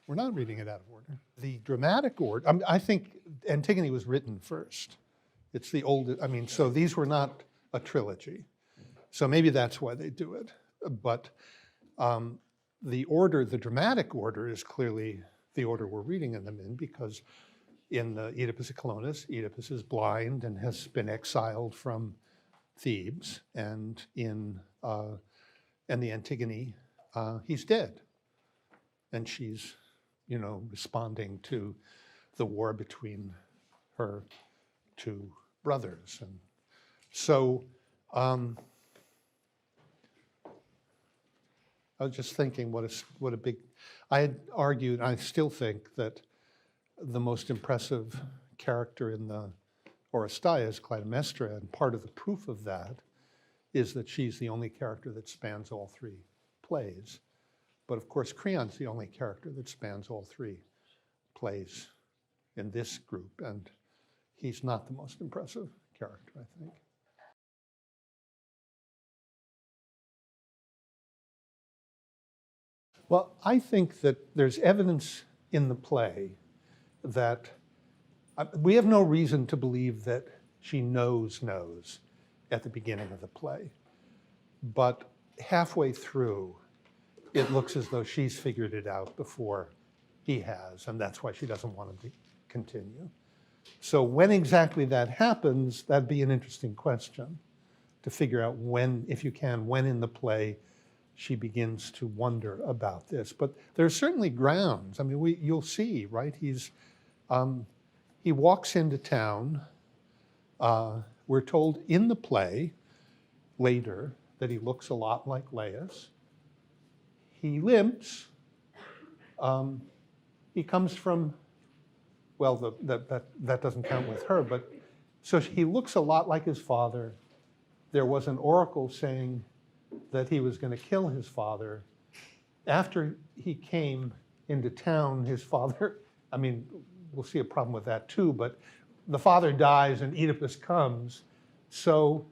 We're not reading it out of order. The dramatic order, I think Antigone was written first. It's the oldest, so these were not a trilogy. So maybe that's why they do it. But the order, the dramatic order, is clearly the order we're reading them in, because in the Oedipus of Colonus, Oedipus is blind and has been exiled from Thebes, and in the Antigone, he's dead, and she's, responding to the war between her two brothers, and so I was just thinking, what a big. I had argued, I still think that the most impressive character in the Oresteia is Clytemnestra, and part of the proof of that is that she's the only character that spans all three plays. But of course, Creon's the only character that spans all three plays in this group, and he's not the most impressive character, I think. Well, I think that there's evidence in the play that we have no reason to believe that she knows at the beginning of the play. But halfway through, it looks as though she's figured it out before he has, and that's why she doesn't want to continue. So when exactly that happens, that'd be an interesting question to figure out when, if you can, when in the play she begins to wonder about this. But there's certainly grounds. You'll see, right? He walks into town. We're told in the play later that he looks a lot like Laius. He limps. He comes from, well, that doesn't count with her, but so he looks a lot like his father. There was an oracle saying that he was going to kill his father. After he came into town, his father, we'll see a problem with that too, but the father dies and Oedipus comes. So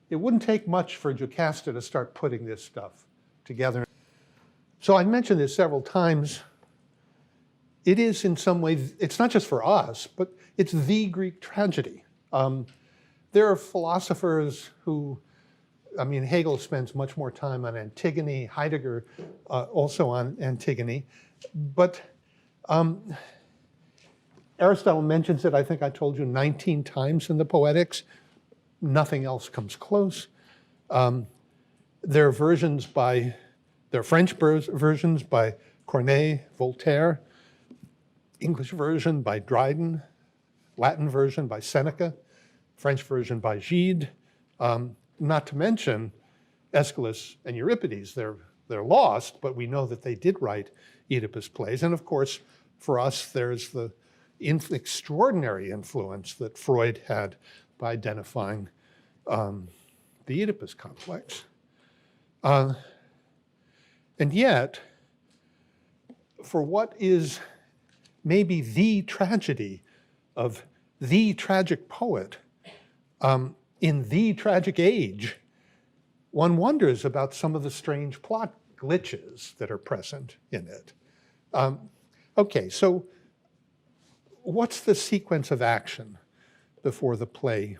it wouldn't take much for Jocasta to start putting this stuff together. So I mentioned this several times. It is in some ways, it's not just for us, but it's the Greek tragedy. There are philosophers who, Hegel spends much more time on Antigone, Heidegger also on Antigone, but Aristotle mentions it, I think I told you, 19 times in the Poetics. Nothing else comes close. There are versions by, there are French versions by Corneille, Voltaire, English version by Dryden, Latin version by Seneca, French version by Gide, not to mention Aeschylus and Euripides. They're lost, but we know that they did write Oedipus plays. And of course, for us, there's the extraordinary influence that Freud had by identifying the Oedipus complex. And yet, for what is maybe the tragedy of the tragic poet in the tragic age, one wonders about some of the strange plot glitches that are present in it. Okay, so what's the sequence of action before the play?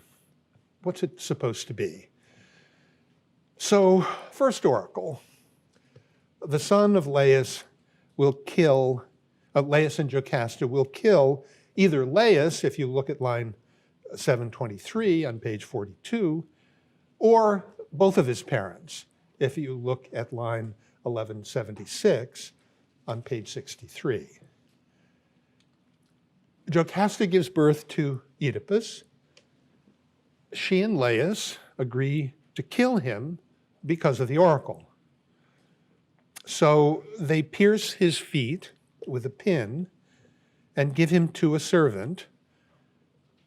What's it supposed to be? So, first oracle, the son of Laius will kill, Laius and Jocasta will kill either Laius, if you look at line 723 on page 42, or both of his parents, if you look at line 1176 on page 63. Jocasta gives birth to Oedipus. She and Laius agree to kill him because of the oracle. So they pierce his feet with a pin and give him to a servant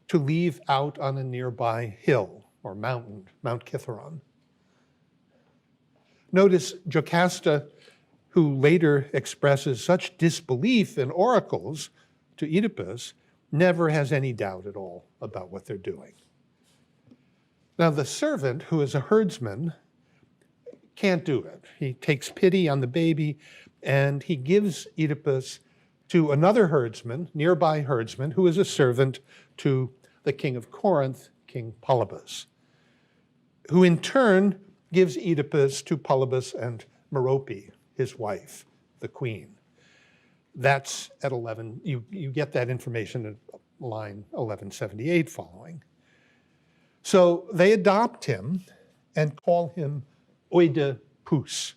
to leave out on a nearby hill or mountain, Mount Kithaeron. Notice Jocasta, who later expresses such disbelief in oracles to Oedipus, never has any doubt at all about what they're doing. Now the servant, who is a herdsman, can't do it. He takes pity on the baby and he gives Oedipus to another herdsman, nearby herdsman, who is a servant to the king of Corinth, King Polybus, who in turn gives Oedipus to Polybus and Merope, his wife, the queen. That's at 11, you get that information at line 1178 following. So they adopt him and call him Oedipus,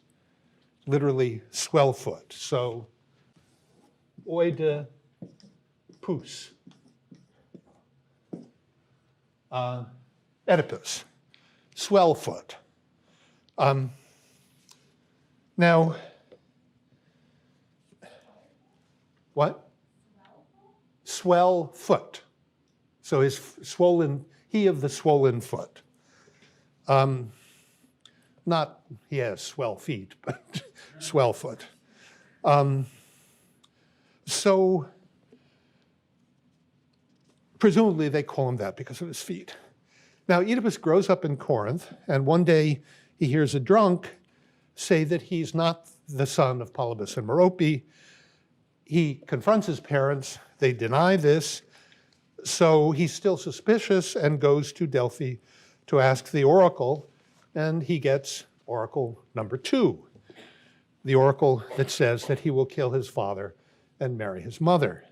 literally swellfoot. So Oedipus, Oedipus, swellfoot. Now, what? Swell foot. So his swollen, he of the swollen foot. Not he has swell feet, but swell foot. So presumably they call him that because of his feet. Now Oedipus grows up in Corinth, and one day he hears a drunk say that he's not the son of Polybus and Merope. He confronts his parents, they deny this, so he's still suspicious and goes to Delphi to ask the oracle, and he gets oracle number 2, the oracle that says that he will kill his father and marry his mother.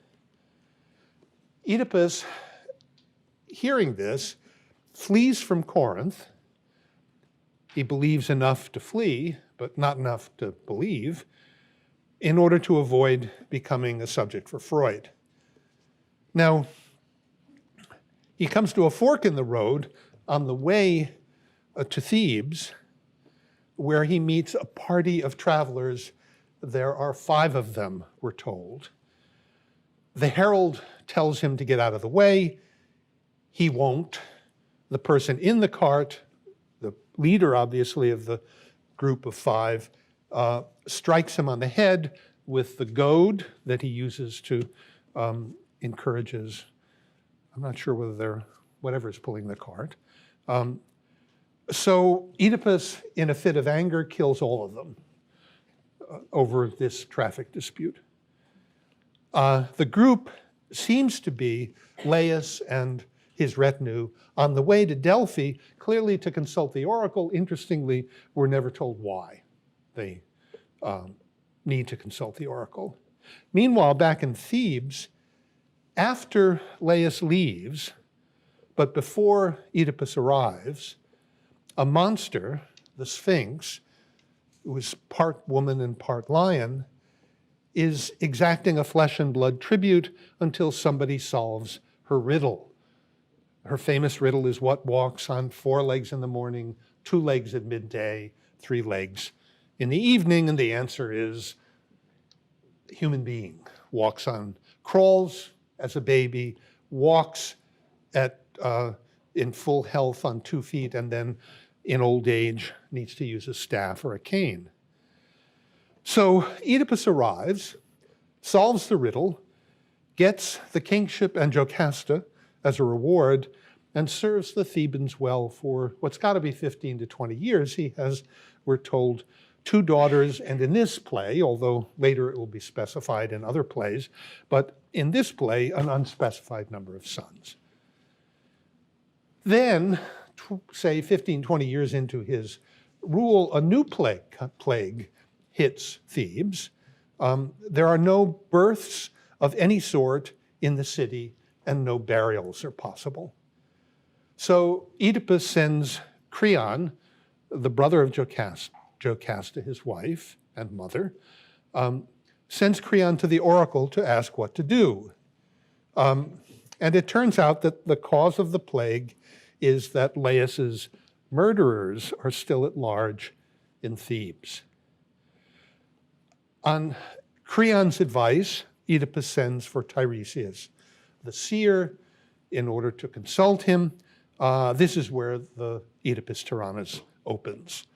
Oedipus, hearing this, flees from Corinth. He believes enough to flee, but not enough to believe, in order to avoid becoming a subject for Freud. Now, he comes to a fork in the road on the way to Thebes, where he meets a party of travelers. There are 5 of them, we're told. The herald tells him to get out of the way. He won't. The person in the cart, the leader, obviously, of the group of 5, strikes him on the head with the goad that he uses to encourages, I'm not sure whether they're, whatever's pulling the cart. So Oedipus, in a fit of anger, kills all of them over this traffic dispute. The group seems to be Laius and his retinue on the way to Delphi, clearly to consult the oracle. Interestingly, we're never told why they need to consult the oracle. Meanwhile, back in Thebes, after Laius leaves, but before Oedipus arrives, a monster, the Sphinx, who is part woman and part lion, is exacting a flesh and blood tribute until somebody solves her riddle. Her famous riddle is what walks on 4 legs in the morning, 2 legs at midday, 3 legs in the evening, and the answer is human being. Walks on, crawls as a baby, walks in full health on 2 feet, and then in old age needs to use a staff or a cane. So Oedipus arrives, solves the riddle, gets the kingship and Jocasta as a reward, and serves the Thebans well for what's got to be 15 to 20 years. He has, we're told, 2 daughters, and in this play, although later it will be specified in other plays, but in this play, an unspecified number of sons. Then, say 15, 20 years into his rule, a new plague hits Thebes. There are no births of any sort in the city, and no burials are possible. So Oedipus sends Creon, the brother of Jocasta, his wife and mother, sends Creon to the oracle to ask what to do. And it turns out that the cause of the plague is that Laius's murderers are still at large in Thebes. On Creon's advice, Oedipus sends for Tiresias, the seer, in order to consult him. This is where the Oedipus Tyrannus opens.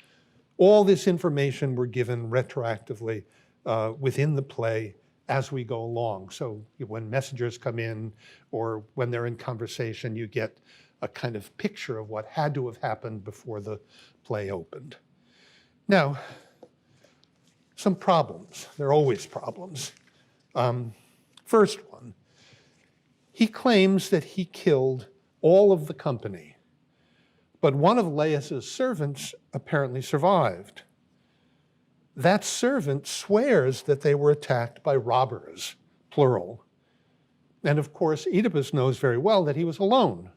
All this information we're given retroactively within the play as we go along. So when messengers come in or when they're in conversation, you get a kind of picture of what had to have happened before the play opened. Now, some problems. There are always problems. First one, he claims that he killed all of the company, but one of Laius's servants apparently survived. That servant swears that they were attacked by robbers, plural. And of course, Oedipus knows very well that he was alone.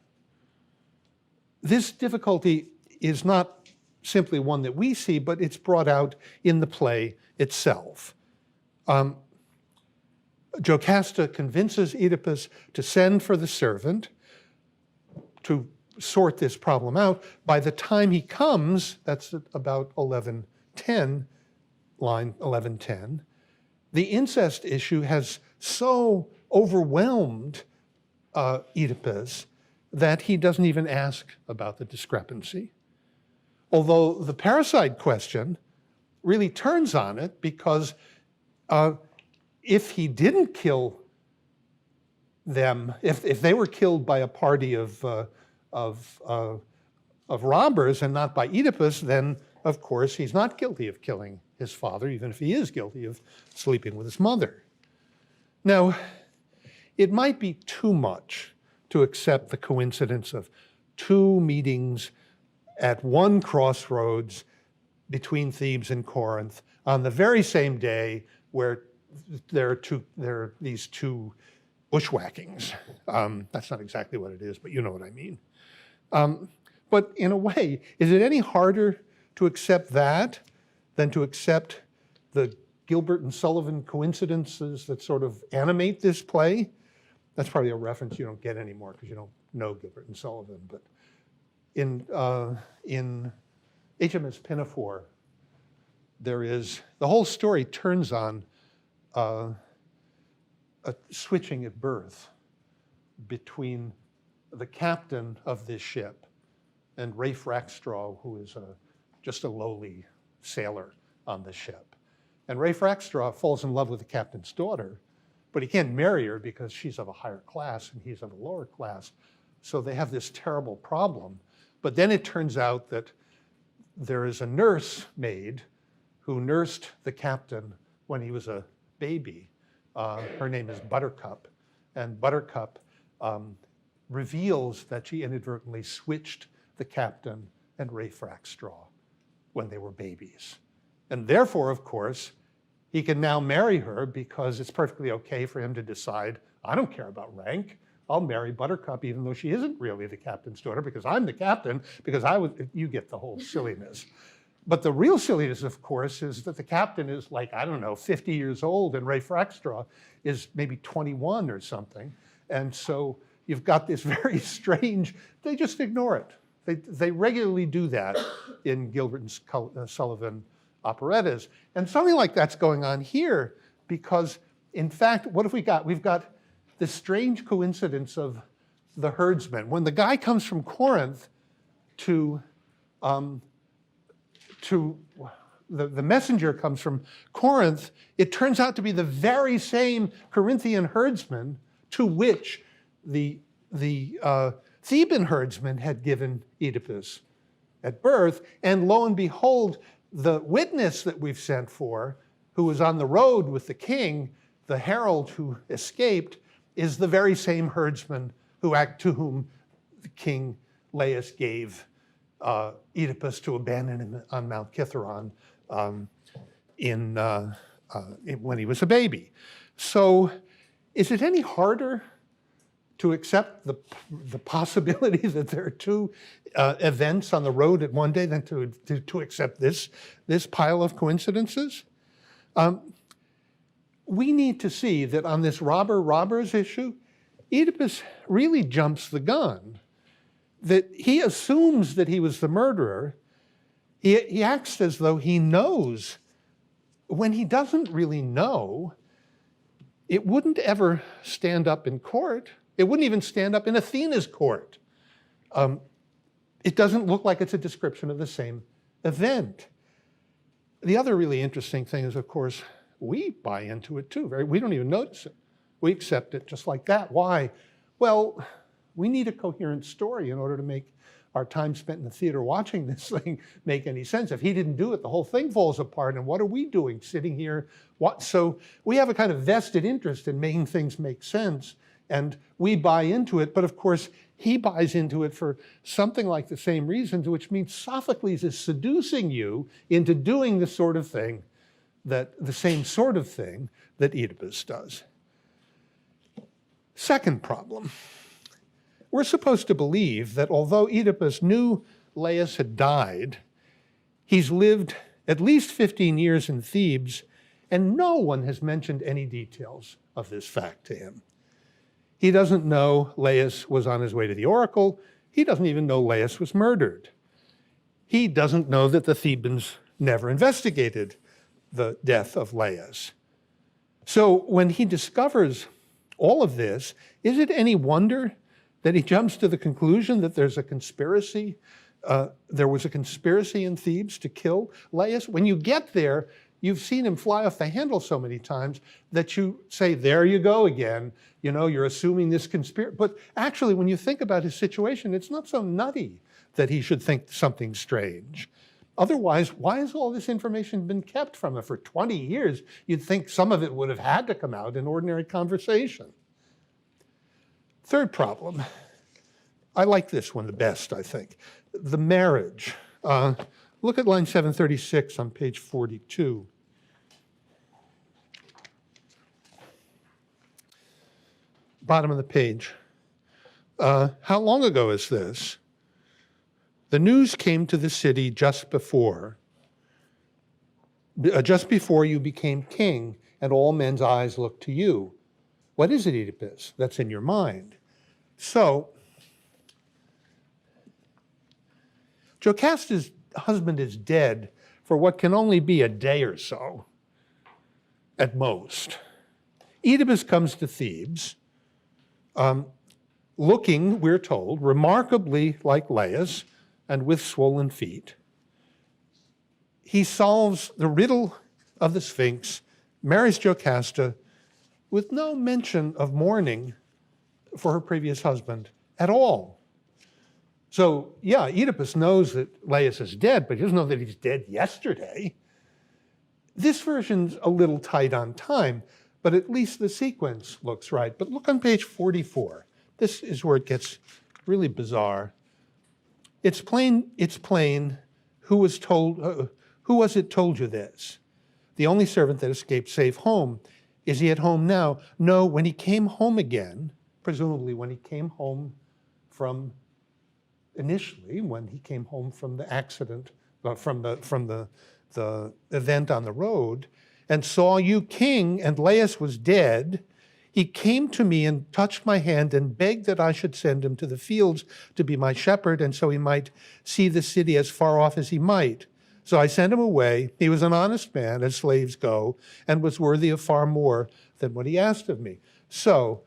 This difficulty is not simply one that we see, but it's brought out in the play itself. Jocasta convinces Oedipus to send for the servant to sort this problem out. By the time he comes, that's at about 11:10, line 11:10, the incest issue has so overwhelmed Oedipus that he doesn't even ask about the discrepancy. Although the parasite question really turns on it, because if he didn't kill them, if they were killed by a party of robbers and not by Oedipus, then of course he's not guilty of killing his father, even if he is guilty of sleeping with his mother. Now, it might be too much to accept the coincidence of two meetings at one crossroads between Thebes and Corinth on the very same day where there are these two bushwhackings. That's not exactly what it is, but you know what I mean. But in a way, is it any harder to accept that than to accept the Gilbert and Sullivan coincidences that sort of animate this play? That's probably a reference you don't get anymore because you don't know Gilbert and Sullivan. But in HMS Pinafore, the whole story turns on a switching at birth between the captain of this ship and Rafe Rackstraw, who is just a lowly sailor on the ship. And Rafe Rackstraw falls in love with the captain's daughter, but he can't marry her because she's of a higher class and he's of a lower class. So they have this terrible problem. But then it turns out that there is a nurse maid who nursed the captain when he was a baby. Her name is Buttercup. And Buttercup reveals that she inadvertently switched the captain and Rafe Rackstraw when they were babies. And therefore, of course, he can now marry her because it's perfectly okay for him to decide, I don't care about rank. I'll marry Buttercup even though she isn't really the captain's daughter because I'm the captain, because you get the whole silliness. But the real silliness, of course, is that the captain is like, I don't know, 50 years old and Rafe Rackstraw is maybe 21 or something. And so you've got this very strange, they just ignore it. They regularly do that in Gilbert and Sullivan operettas. And something like that's going on here because, in fact, what have we got? We've got this strange coincidence of the herdsman. When the guy comes from Corinth the messenger comes from Corinth, it turns out to be the very same Corinthian herdsman to which the Theban herdsman had given Oedipus at birth. And lo and behold, the witness that we've sent for, who was on the road with the king, the herald who escaped, is the very same herdsman to whom the king Laius gave Oedipus to abandon him on Mount Kithaeron when he was a baby. So is it any harder to accept the possibility that there are two events on the road at one day than to accept this pile of coincidences? We need to see that on this robbers issue, Oedipus really jumps the gun. That he assumes that he was the murderer. He acts as though he knows when he doesn't really know. It wouldn't ever stand up in court. It wouldn't even stand up in Athena's court. It doesn't look like it's a description of the same event. The other really interesting thing is, of course, we buy into it too. We don't even notice it. We accept it just like that. Why? Well, we need a coherent story in order to make our time spent in the theater watching this thing make any sense. If he didn't do it, the whole thing falls apart. And what are we doing sitting here? So we have a kind of vested interest in making things make sense. And we buy into it. But of course, he buys into it for something like the same reasons, which means Sophocles is seducing you into doing the same sort of thing that Oedipus does. Second problem. We're supposed to believe that although Oedipus knew Laius had died, he's lived at least 15 years in Thebes, and no one has mentioned any details of this fact to him. He doesn't know Laius was on his way to the oracle. He doesn't even know Laius was murdered. He doesn't know that the Thebans never investigated the death of Laius. So when he discovers all of this, is it any wonder that he jumps to the conclusion that there's a conspiracy? There was a conspiracy in Thebes to kill Laius? When you get there, you've seen him fly off the handle so many times that you say, there you go again. You know, you're assuming this conspiracy. But actually, when you think about his situation, it's not so nutty that he should think something strange. Otherwise, why has all this information been kept from him for 20 years? You'd think some of it would have had to come out in ordinary conversation. Third problem. I like this one the best, I think. The marriage. Look at line 736 on page 42. Bottom of the page. How long ago is this? The news came to the city just before you became king, and all men's eyes looked to you. What is it, Oedipus, that's in your mind? So, Jocasta's husband is dead for what can only be a day or so, at most. Oedipus comes to Thebes, looking, we're told, remarkably like Laius and with swollen feet. He solves the riddle of the Sphinx, marries Jocasta, with no mention of mourning for her previous husband at all. So, yeah, Oedipus knows that Laius is dead, but he doesn't know that he's dead yesterday. This version's a little tight on time, but at least the sequence looks right. But look on page 44. This is where it gets really bizarre. It's plain. Who was it told you this? The only servant that escaped safe home. Is he at home now? No, when he came home again, presumably when he came home from initially, when he came home from the accident, from the event on the road, and saw you king, and Laius was dead, he came to me and touched my hand and begged that I should send him to the fields to be my shepherd, and so he might see the city as far off as he might. So I sent him away. He was an honest man, as slaves go, and was worthy of far more than what he asked of me. So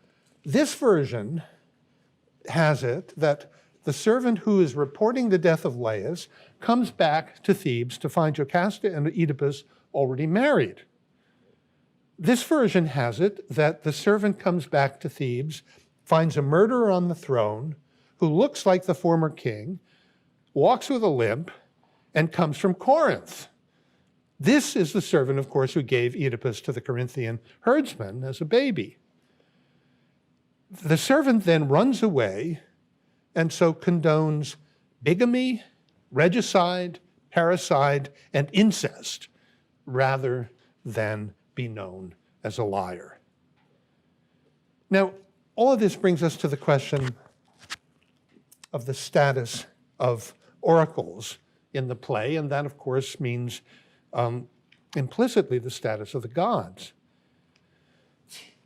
this version has it that the servant who is reporting the death of Laius comes back to Thebes to find Jocasta and Oedipus already married. This version has it that the servant comes back to Thebes, finds a murderer on the throne who looks like the former king, walks with a limp, and comes from Corinth. This is the servant, of course, who gave Oedipus to the Corinthian herdsman as a baby. The servant then runs away and so condones bigamy, regicide, parricide, and incest rather than be known as a liar. Now, all of this brings us to the question of the status of oracles in the play, and that, of course, means implicitly the status of the gods.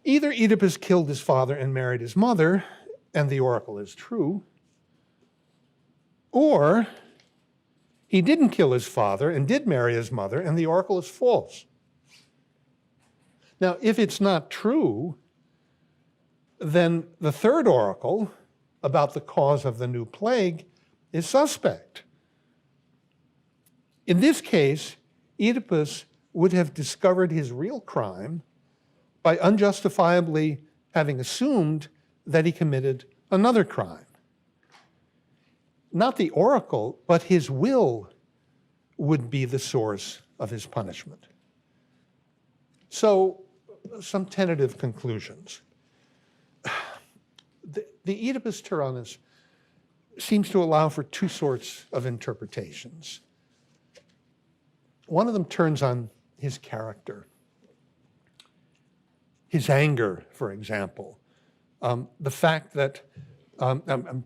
Either Oedipus killed his father and married his mother, and the oracle is true, or he didn't kill his father and did marry his mother, and the oracle is false. Now, if it's not true, then the third oracle about the cause of the new plague is suspect. In this case, Oedipus would have discovered his real crime by unjustifiably having assumed that he committed another crime. not the oracle, but his will would be the source of his punishment. So, some tentative conclusions. The Oedipus Tyrannus seems to allow for two sorts of interpretations. One of them turns on his character. His anger, for example. The fact that,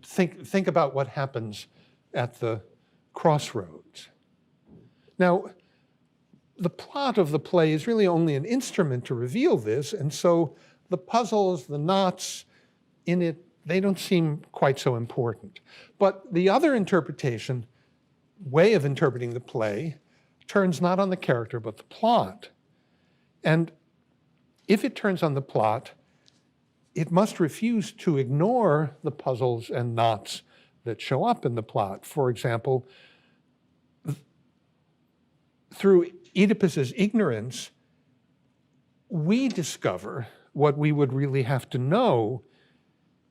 think about what happens at the crossroads. Now, the plot of the play is really only an instrument to reveal this, and so the puzzles, the knots in it, they don't seem quite so important. But the other interpretation, way of interpreting the play, turns not on the character, but the plot. And if it turns on the plot, it must refuse to ignore the puzzles and knots that show up in the plot. For example, through Oedipus's ignorance, we discover what we would really have to know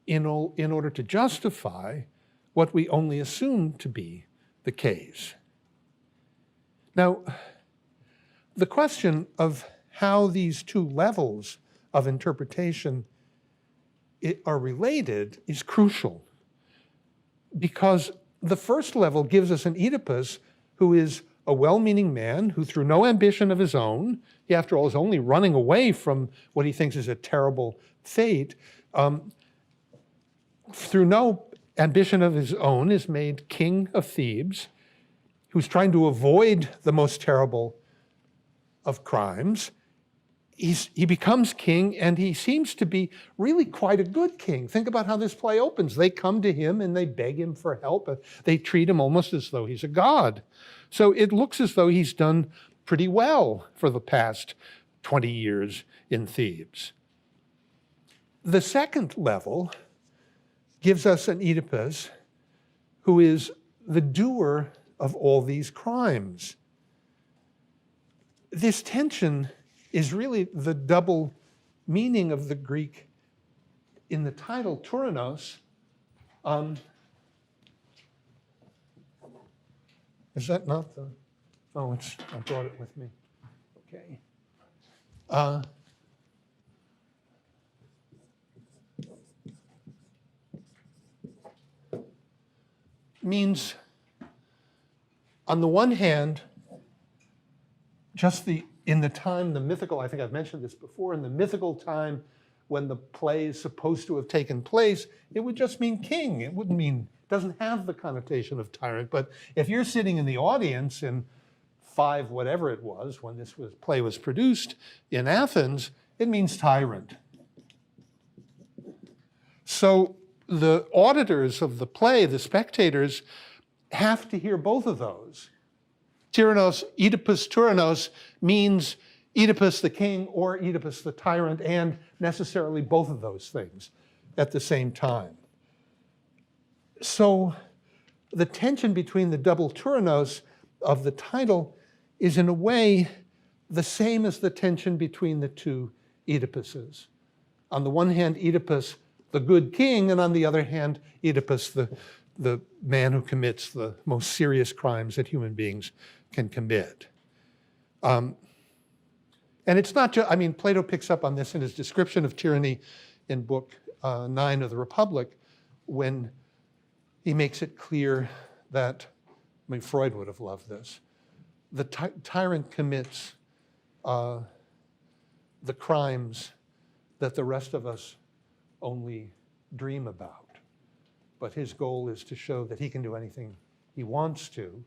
in order to justify what we only assume to be the case. Now, the question of how these two levels of interpretation are related is crucial, because the first level gives us an Oedipus who is a well-meaning man who, through no ambition of his own, he after all is only running away from what he thinks is a terrible fate, through no ambition of his own is made king of Thebes, who's trying to avoid the most terrible of crimes. He becomes king, and he seems to be really quite a good king. Think about how this play opens. They come to him and they beg him for help. They treat him almost as though he's a god. So it looks as though he's done pretty well for the past 20 years in Thebes. The second level gives us an Oedipus who is the doer of all these crimes. This tension is really the double meaning of the Greek in the title Tyrannus. Is that not the, oh, I brought it with me. Okay. Means, on the one hand, just in the time, the mythical, I think I've mentioned this before, in the mythical time when the play is supposed to have taken place, it would just mean king. It wouldn't mean, it doesn't have the connotation of tyrant. But if you're sitting in the audience in 5 whatever it was, when this play was produced in Athens, it means tyrant. So the auditors of the play, the spectators, have to hear both of those. Tyrannus, Oedipus Tyrannus means Oedipus the king or Oedipus the tyrant, and necessarily both of those things at the same time. So the tension between the double Tyrannus of the title is in a way the same as the tension between the two Oedipuses. On the one hand, Oedipus, the good king, and on the other hand, Oedipus, the man who commits the most serious crimes that human beings can commit. And it's not just, I mean, Plato picks up on this in his description of tyranny in Book 9 of the Republic, when he makes it clear that, I mean, Freud would have loved this, the tyrant commits the crimes that the rest of us only dream about. But his goal is to show that he can do anything he wants to,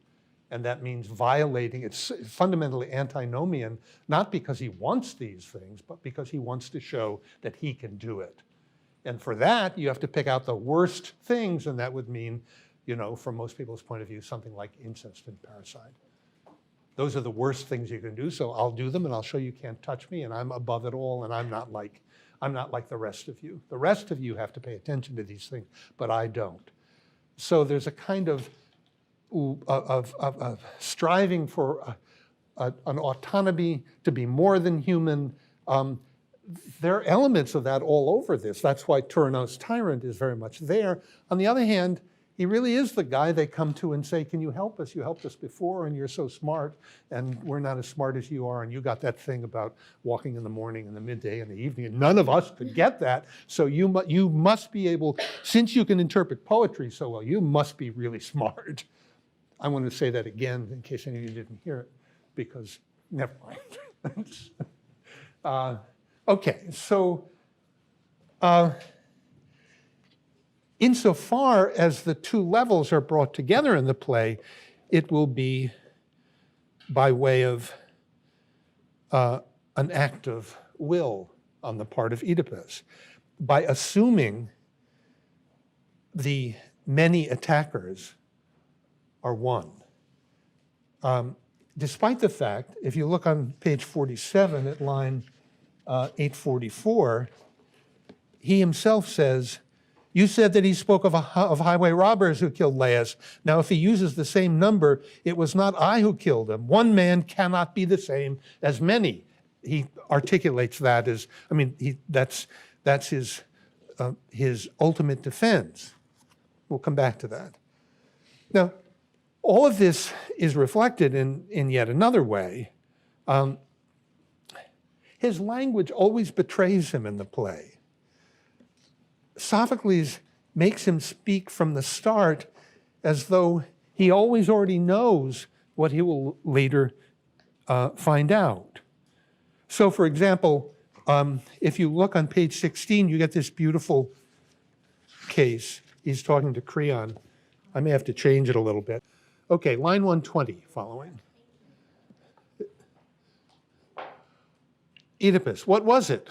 and that means violating, it's fundamentally antinomian, not because he wants these things, but because he wants to show that he can do it. And for that, you have to pick out the worst things, and that would mean, you know, from most people's point of view, something like incest and parricide. Those are the worst things you can do, so I'll do them, and I'll show you can't touch me, and I'm above it all, and I'm not like the rest of you. The rest of you have to pay attention to these things, but I don't. So there's a kind of striving for an autonomy to be more than human. There are elements of that all over this. That's why Tyrannus tyrant is very much there. On the other hand, He really is the guy they come to and say, can you help us? You helped us before and you're so smart and we're not as smart as you are. And you got that thing about walking in the morning and the midday and the evening. And none of us could get that. So you must be able, since you can interpret poetry so well, you must be really smart. I want to say that again in case any of you didn't hear it, because never mind. Okay, so insofar as the two levels are brought together in the play, it will be by way of an act of will on the part of Oedipus, by assuming the many attackers are one. Despite the fact, if you look on page 47 at line 844, he himself says, you said that he spoke of highway robbers who killed Laius. Now, if he uses the same number, it was not I who killed him. One man cannot be the same as many. He articulates that as, I mean, that's his ultimate defense. We'll come back to that. Now, all of this is reflected in yet another way. His language always betrays him in the play. Sophocles makes him speak from the start as though he always already knows what he will later find out. So, for example, if you look on page 16, you get this beautiful case. He's talking to Creon. I may have to change it a little bit. Okay, line 120 following. Oedipus, what was it?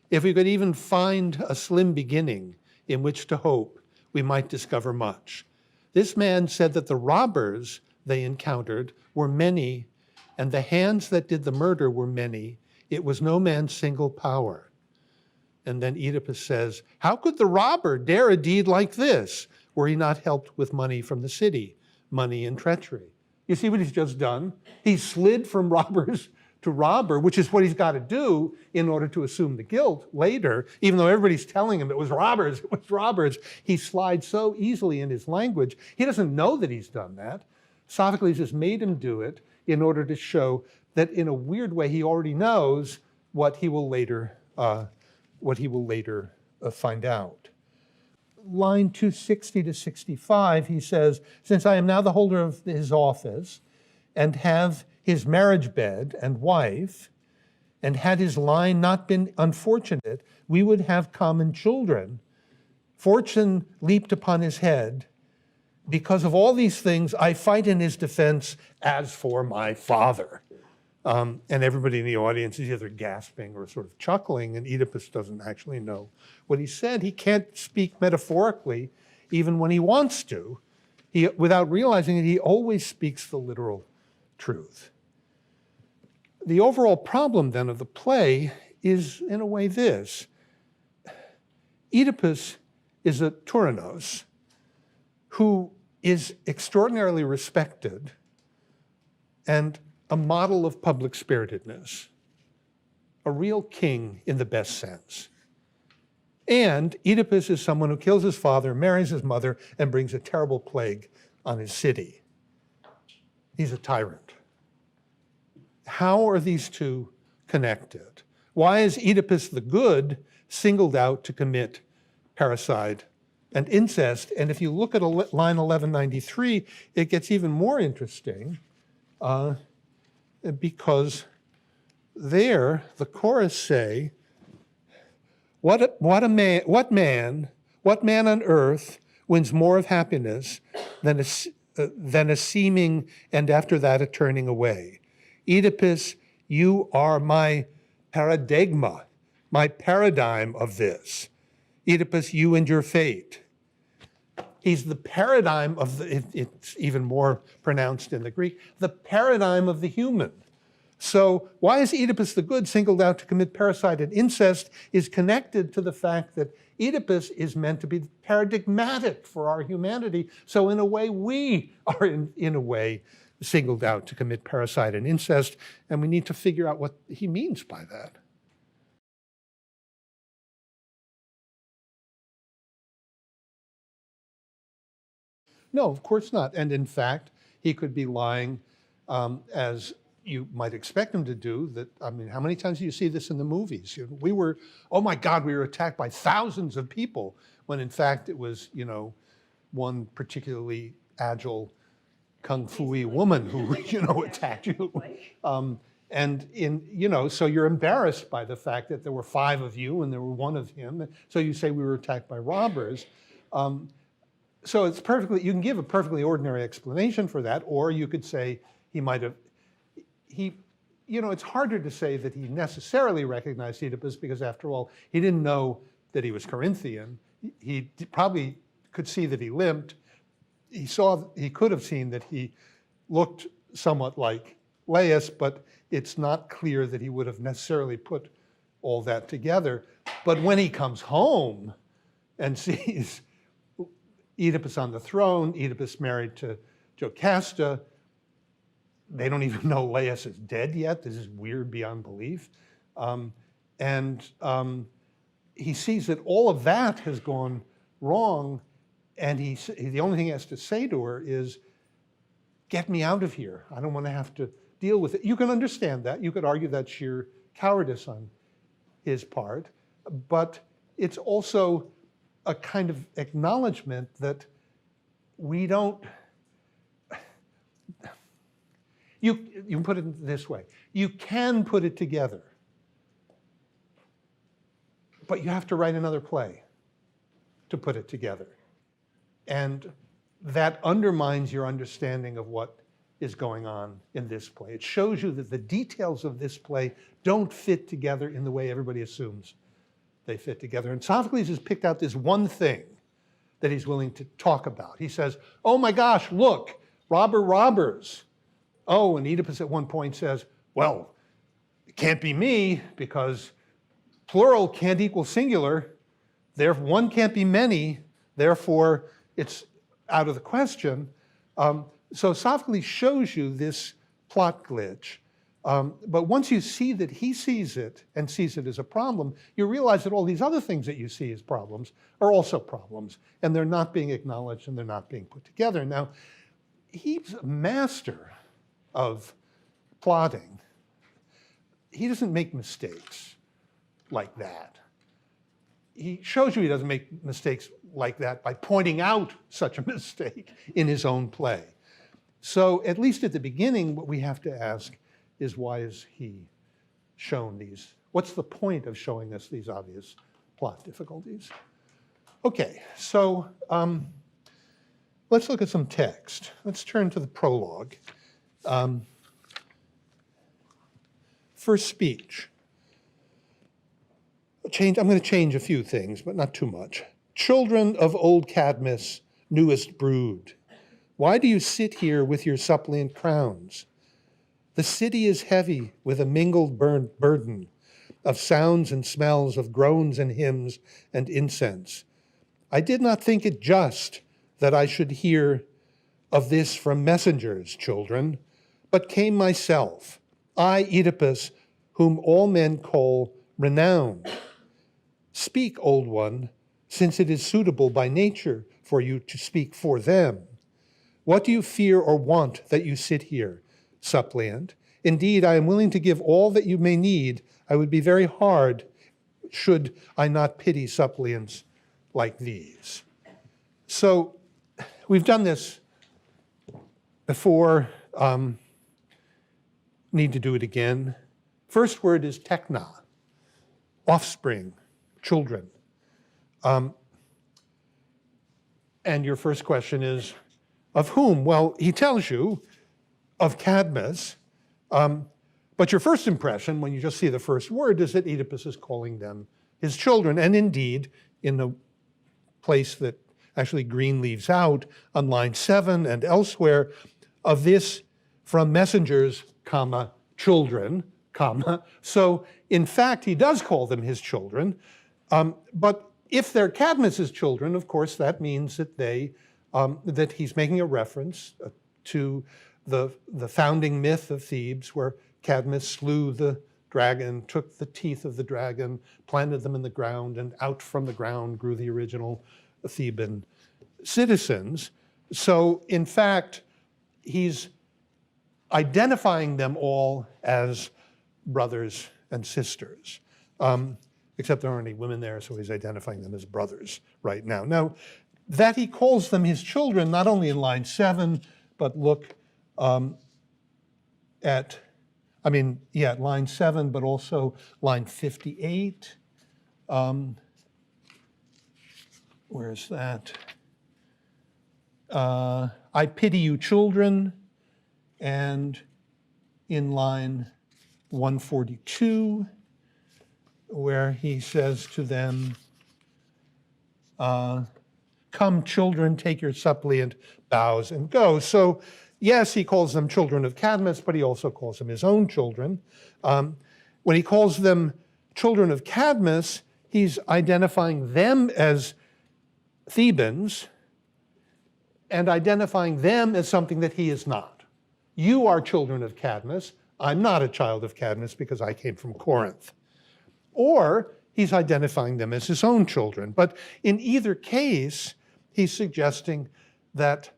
If we could even find a slim beginning in which to hope, we might discover much. This man said that the robbers they encountered were many, and the hands that did the murder were many. It was no man's single power. And then Oedipus says, how could the robber dare a deed like this, were he not helped with money from the city, money and treachery? You see what he's just done? He slid from robbers to robber, which is what he's got to do in order to assume the guilt later, even though everybody's telling him it was robbers, it was robbers. He slides so easily in his language. He doesn't know that he's done that. Sophocles has made him do it in order to show that in a weird way he already knows what he will later find out. Line 260 to 65, he says, since I am now the holder of his office and have his marriage bed and wife, and had his line not been unfortunate, we would have common children. Fortune leaped upon his head. Because of all these things, I fight in his defense as for my father. And everybody in the audience is either gasping or sort of chuckling, and Oedipus doesn't actually know what he said. He can't speak metaphorically, even when he wants to. Without realizing it, he always speaks the literal truth. The overall problem, then, of the play is, in a way, this. Oedipus is a Tyrannus who is extraordinarily respected and a model of public spiritedness, a real king in the best sense. And Oedipus is someone who kills his father, marries his mother, and brings a terrible plague on his city. He's a tyrant. How are these two connected? Why is Oedipus the good singled out to commit parricide and incest? And if you look at line 1193, it gets even more interesting because there the chorus say, what man on earth wins more of happiness than a seeming and after that a turning away? Oedipus, you are my paradigma, my paradigm of this. Oedipus, you and your fate. He's the paradigm of it's even more pronounced in the Greek, the paradigm of the human. So why is Oedipus the good singled out to commit parricide and incest is connected to the fact that Oedipus is meant to be paradigmatic for our humanity. So in a way, we are in a way singled out to commit parricide and incest, and we need to figure out what he means by that. No, of course not. And in fact, he could be lying as you might expect him to do. That, I mean, how many times do you see this in the movies? We were, oh my God, we were attacked by thousands of people, when in fact it was, one particularly agile kung fu-y woman who, attacked you. So you're embarrassed by the fact that there were 5 of you and there were 1 of him. So you say we were attacked by robbers. So it's you can give a perfectly ordinary explanation for that, or you could say he might have, it's harder to say that he necessarily recognized Oedipus because after all, he didn't know that he was Corinthian. He probably could see that he limped. He could have seen that he looked somewhat like Laius, but it's not clear that he would have necessarily put all that together. But when he comes home and sees Oedipus on the throne, Oedipus married to Jocasta, they don't even know Laius is dead yet. This is weird beyond belief. He sees that all of that has gone wrong, and the only thing he has to say to her is, get me out of here. I don't want to have to deal with it. You can understand that. You could argue that's sheer cowardice on his part, but it's also a kind of acknowledgement that we don't, you can put it this way, you can put it together, but you have to write another play to put it together. And that undermines your understanding of what is going on in this play. It shows you that the details of this play don't fit together in the way everybody assumes they fit together. And Sophocles has picked out this one thing that he's willing to talk about. He says, oh my gosh, look, robbers. Oh, and Oedipus at one point says, well, it can't be me because plural can't equal singular. Therefore, one can't be many. Therefore, it's out of the question. So Sophocles shows you this plot glitch. But once you see that he sees it and sees it as a problem, you realize that all these other things that you see as problems are also problems, and they're not being acknowledged and they're not being put together. Now, he's a master of plotting. He doesn't make mistakes like that. He shows you he doesn't make mistakes like that by pointing out such a mistake in his own play. So at least at the beginning, what we have to ask is, why is he shown these? What's the point of showing us these obvious plot difficulties? Okay, so let's look at some text. Let's turn to the prologue. First speech. I'm going to change a few things, but not too much. Children of old Cadmus, newest brood, why do you sit here with your suppliant crowns? The city is heavy with a mingled burden of sounds and smells, of groans and hymns and incense. I did not think it just that I should hear of this from messengers, children, but came myself, I, Oedipus, whom all men call renowned. Speak, old one, since it is suitable by nature for you to speak for them. What do you fear or want that you sit here, suppliant? Indeed, I am willing to give all that you may need. I would be very hard should I not pity suppliants like these. So we've done this before. Need to do it again. First word is tekna, offspring, children. And your first question is, of whom? Well, he tells you of Cadmus, but your first impression when you just see the first word is that Oedipus is calling them his children. And indeed, in the place that actually Green leaves out on line 7 and elsewhere, of this from messengers, comma, children, comma. So in fact, he does call them his children. But if they're Cadmus's children, of course, that means that that he's making a reference to the founding myth of Thebes, where Cadmus slew the dragon, took the teeth of the dragon, planted them in the ground, and out from the ground grew the original Theban citizens. So in fact, he's identifying them all as brothers and sisters. Except there aren't any women there, so he's identifying them as brothers right now. Now, that he calls them his children, not only in line 7, but look at line 7, but also line 58. Where is that? I pity you, children. And in line 142, where he says to them, come, children, take your suppliant vows and go. So yes, he calls them children of Cadmus, but he also calls them his own children. When he calls them children of Cadmus, he's identifying them as Thebans and identifying them as something that he is not. You are children of Cadmus. I'm not a child of Cadmus because I came from Corinth. Or he's identifying them as his own children. But in either case, he's suggesting that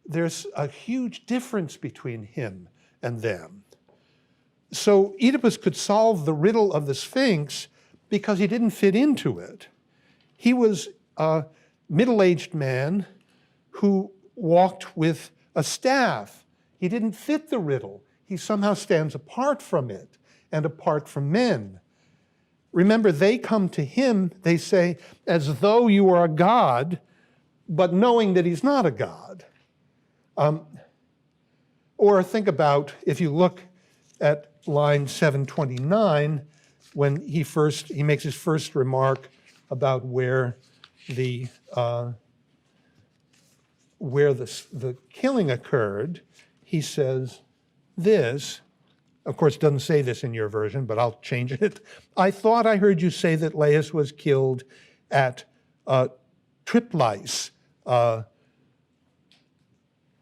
there's a huge difference between him and them. So Oedipus could solve the riddle of the Sphinx because he didn't fit into it. He was a middle-aged man who walked with a staff. He didn't fit the riddle. He somehow stands apart from it and apart from men. Remember, they come to him, they say, as though you are a god, but knowing that he's not a god. Or think about, if you look at line 729, when he makes his first remark about where the killing occurred, he says this. Of course, it doesn't say this in your version, but I'll change it. I thought I heard you say that Laius was killed at Triplice,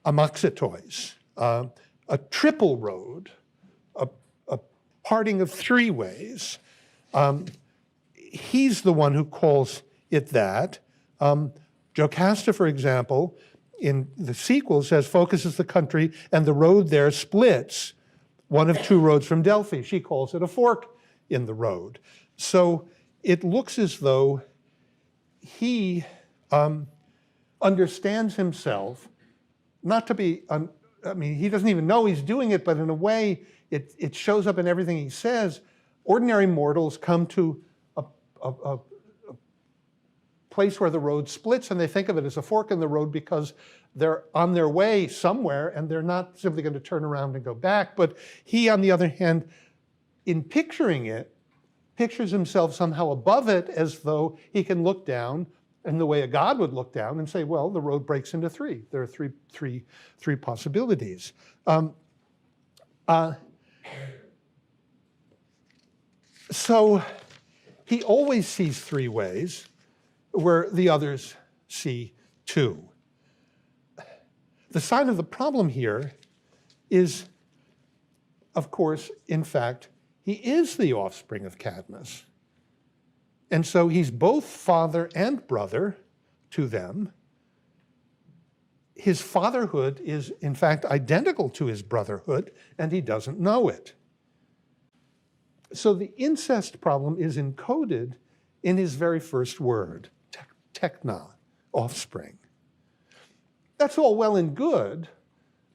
Amaxitois, a triple road, a parting of 3 ways. He's the one who calls it that. Jocasta, for example, in the sequel says, focuses the country and the road there splits, one of 2 roads from Delphi. She calls it a fork in the road. So it looks as though he understands himself not to be, he doesn't even know he's doing it, but in a way it shows up in everything he says. Ordinary mortals come to a place where the road splits and they think of it as a fork in the road because they're on their way somewhere and they're not simply going to turn around and go back. But he, on the other hand, in picturing it, pictures himself somehow above it as though he can look down in the way a god would look down and say, well, the road breaks into 3. There are three possibilities. So he always sees 3 ways where the others see 2. The sign of the problem here is, of course, in fact, he is the offspring of Cadmus. And so he's both father and brother to them. His fatherhood is, in fact, identical to his brotherhood, and he doesn't know it. So the incest problem is encoded in his very first word, tekna, offspring. That's all well and good,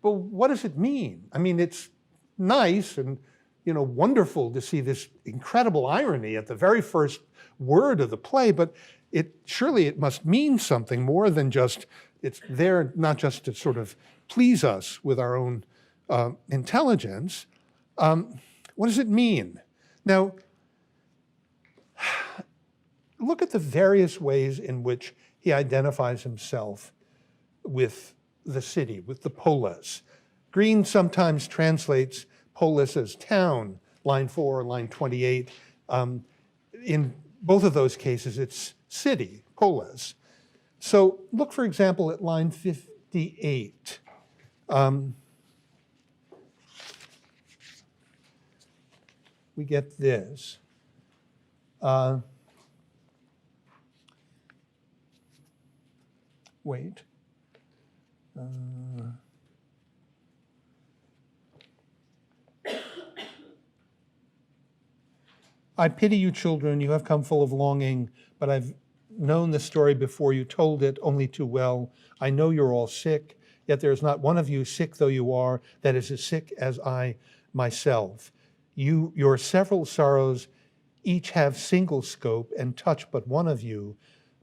but what does it mean? I mean, it's nice and wonderful to see this incredible irony at the very first word of the play, but surely it must mean something more than just, it's there not just to sort of please us with our own intelligence. What does it mean? Now, look at the various ways in which he identifies himself with the city, with the polis. Green sometimes translates polis as town, line 4, line 28. In both of those cases, it's city, polis. So look, for example, at line 58. We get this. Wait. I pity you, children, you have come full of longing, but I've known the story before you told it only too well. I know you're all sick, yet there is not one of you, sick though you are, that is as sick as I myself. Your several sorrows each have single scope and touch but one of you.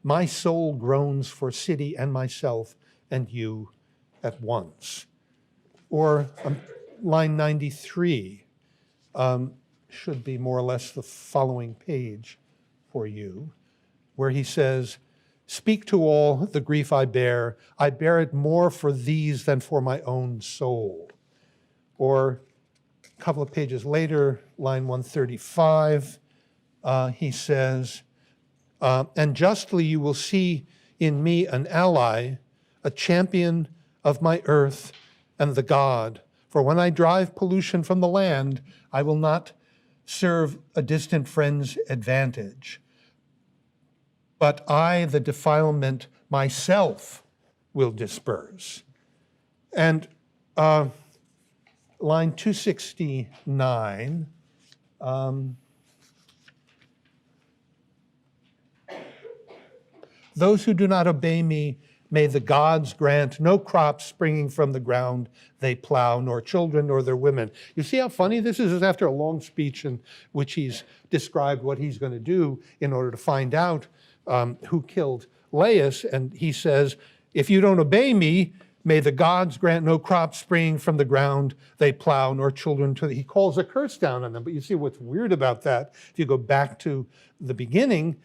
My soul groans for city and myself and you at once. Or line 93 should be more or less the following page for you, where he says, speak to all the grief I bear it more for these than for my own soul. Or a couple of pages later, line 135, he says, and justly you will see in me an ally, a champion of my earth and the God. For when I drive pollution from the land, I will not serve a distant friend's advantage, but I, the defilement myself, will disperse. And line 269, those who do not obey me, may the gods grant no crops springing from the ground they plow, nor children nor their women. You see how funny this is? This is after a long speech in which he's described what he's going to do in order to find out who killed Laius. And he says, if you don't obey me, may the gods grant no crops springing from the ground they plow, nor children to. He calls a curse down on them. But you see what's weird about that, if you go back to the beginning,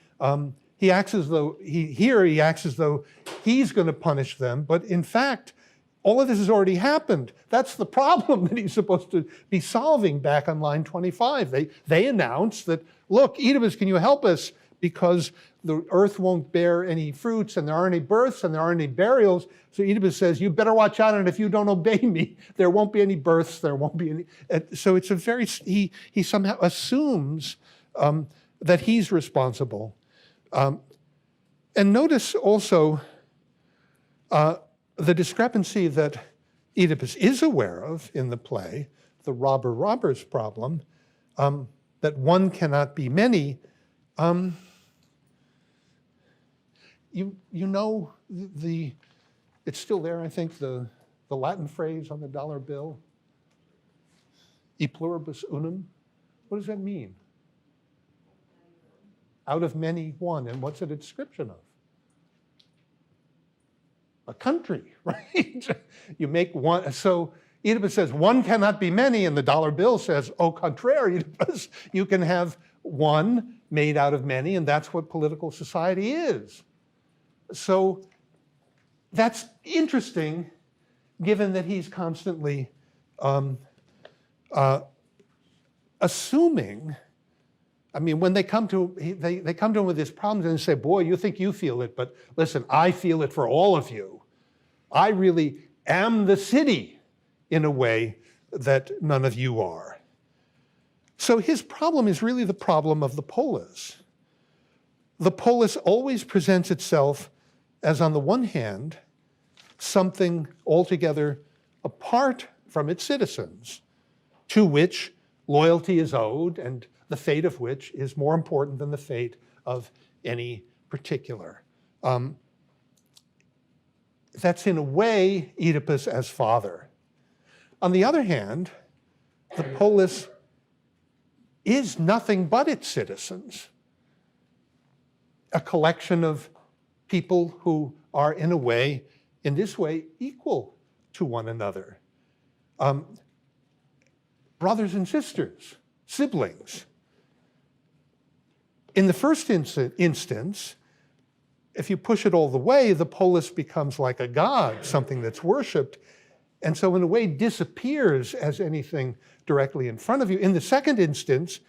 he acts as though he acts as though he's going to punish them, but in fact, all of this has already happened. That's the problem that he's supposed to be solving back on line 25. They announce that, look, Oedipus, can you help us? Because the earth won't bear any fruits, and there aren't any births, and there aren't any burials. So Oedipus says, you better watch out, and if you don't obey me, there won't be any births, there won't be any. So it's a very, he somehow assumes that he's responsible. And notice also the discrepancy that Oedipus is aware of in the play, the robber's problem, that one cannot be many. You know it's still there, I think, the Latin phrase on the dollar bill, e pluribus unum. What does that mean? Out of many, one. And what's it a description of? A country, right? You make one. So Oedipus says, one cannot be many, and the dollar bill says, au contraire, Oedipus, you can have one made out of many, and that's what political society is. So that's interesting, given that he's constantly assuming. I mean, when they come to they come to him with these problems and they say, boy, you think you feel it, but listen, I feel it for all of you. I really am the city in a way that none of you are. So his problem is really the problem of the polis. The polis always presents itself as, on the one hand, something altogether apart from its citizens, to which loyalty is owed, and the fate of which is more important than the fate of any particular. That's in a way Oedipus as father. On the other hand, the polis is nothing but its citizens, a collection of people who are in a way, in this way, equal to one another. Brothers and sisters, siblings. In the first instance, if you push it all the way, the polis becomes like a god, something that's worshipped, and so in a way disappears as anything directly in front of you. In the second instance,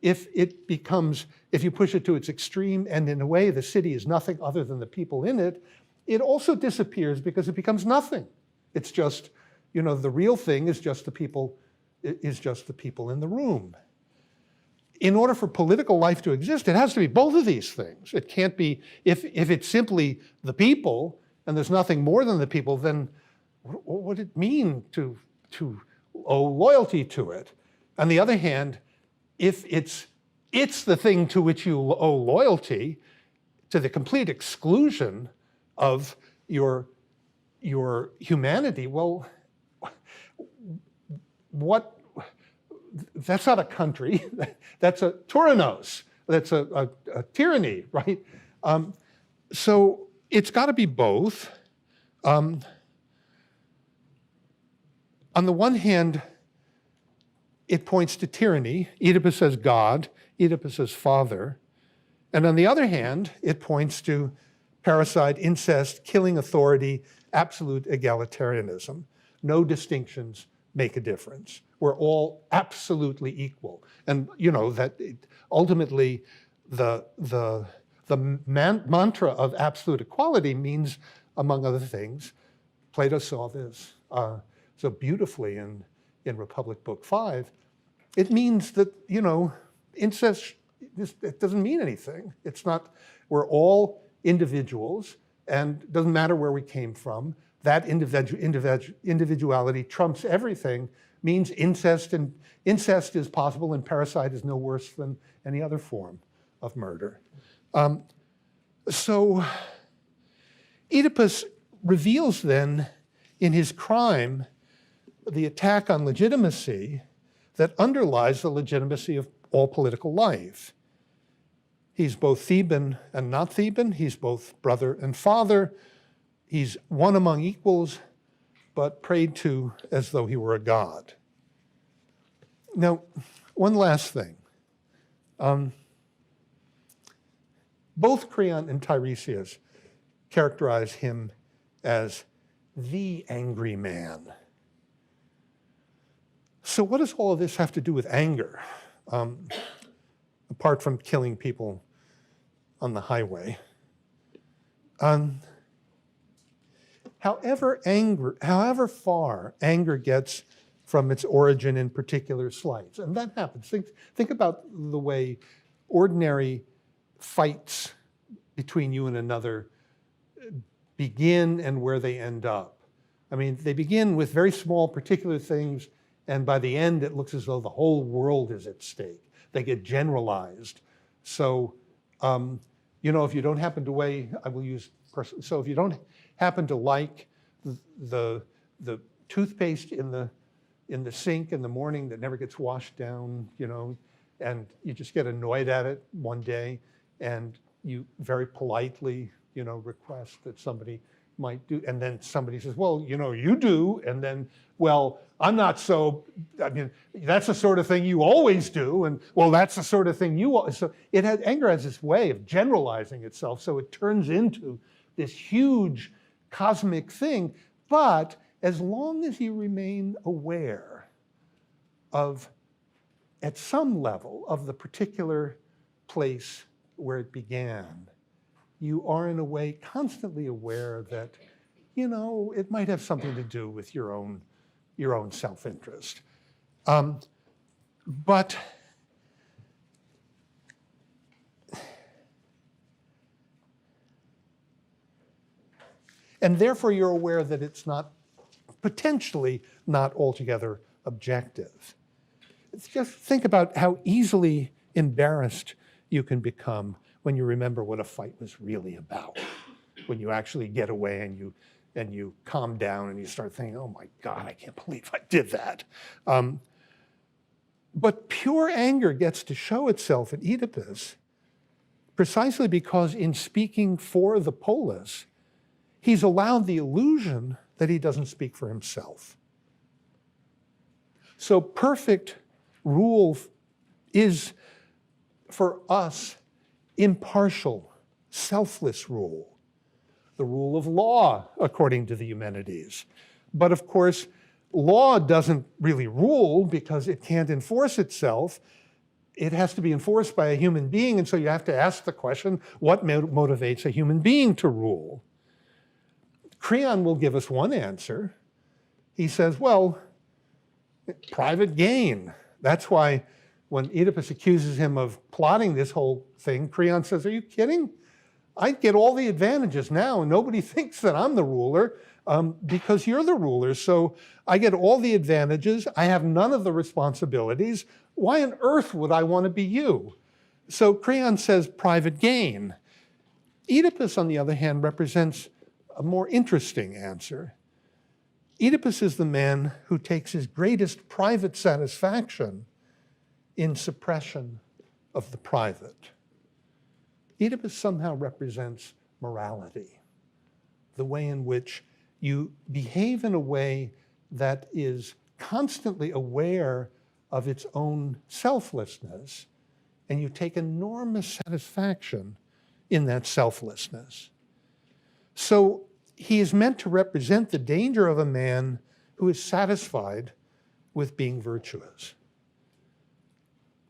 if you push it to its extreme, and in a way the city is nothing other than the people in it, it also disappears because it becomes nothing. It's just, the real thing is just the people in the room. In order for political life to exist, it has to be both of these things. It can't be, if it's simply the people and there's nothing more than the people, then what would it mean to owe loyalty to it? On the other hand, if it's the thing to which you owe loyalty, to the complete exclusion of your humanity, well, what? That's not a country. That's a Tyrannus. That's a tyranny, right? So it's got to be both. On the one hand, it points to tyranny, Oedipus as God, Oedipus as father. And on the other hand, it points to parricide, incest, killing authority, absolute egalitarianism. No distinctions make a difference. We're all absolutely equal. And that ultimately the mantra of absolute equality means, among other things, Plato saw this so beautifully in Republic Book 5. It means that, incest, it doesn't mean anything. It's not, we're all individuals, and it doesn't matter where we came from. That individuality trumps everything, means incest, and incest is possible, and parricide is no worse than any other form of murder. So Oedipus reveals then in his crime the attack on legitimacy that underlies the legitimacy of all political life. He's both Theban and not Theban. He's both brother and father. He's one among equals, but prayed to as though he were a god. Now, one last thing. Both Creon and Tiresias characterize him as the angry man. So what does all of this have to do with anger, apart from killing people on the highway? However far anger gets from its origin in particular slights, and that happens. Think about the way ordinary fights between you and another begin and where they end up. I mean, they begin with very small particular things, and by the end it looks as though the whole world is at stake. They get generalized. So, if you don't happen to weigh, I will use, so if you don't happen to like the toothpaste in the sink in the morning that never gets washed down, and you just get annoyed at it one day, and you very politely, request that somebody might do, and then somebody says, well, you do, and then, well, I'm not so, that's the sort of thing you always do, and well, that's the sort of thing so anger has this way of generalizing itself, so it turns into this huge cosmic thing, but as long as you remain aware of, at some level, of the particular place where it began, you are in a way constantly aware that, it might have something to do with your own self-interest. But and therefore you're aware that it's potentially not altogether objective. Just think about how easily embarrassed you can become when you remember what a fight was really about. When you actually get away and you calm down and you start thinking, oh my God, I can't believe I did that. But pure anger gets to show itself in Oedipus precisely because in speaking for the polis, he's allowed the illusion that he doesn't speak for himself. So perfect rule is, for us, impartial, selfless rule. The rule of law, according to the Eumenides. But of course, law doesn't really rule because it can't enforce itself. It has to be enforced by a human being, and so you have to ask the question, what motivates a human being to rule? Creon will give us one answer. He says, well, private gain. That's why when Oedipus accuses him of plotting this whole thing, Creon says, are you kidding? I get all the advantages now, and nobody thinks that I'm the ruler. because you're the ruler, so I get all the advantages. I have none of the responsibilities. Why on earth would I want to be you? So Creon says private gain. Oedipus, on the other hand, represents a more interesting answer. Oedipus is the man who takes his greatest private satisfaction in suppression of the private. Oedipus somehow represents morality, the way in which you behave in a way that is constantly aware of its own selflessness, and you take enormous satisfaction in that selflessness. So he is meant to represent the danger of a man who is satisfied with being virtuous.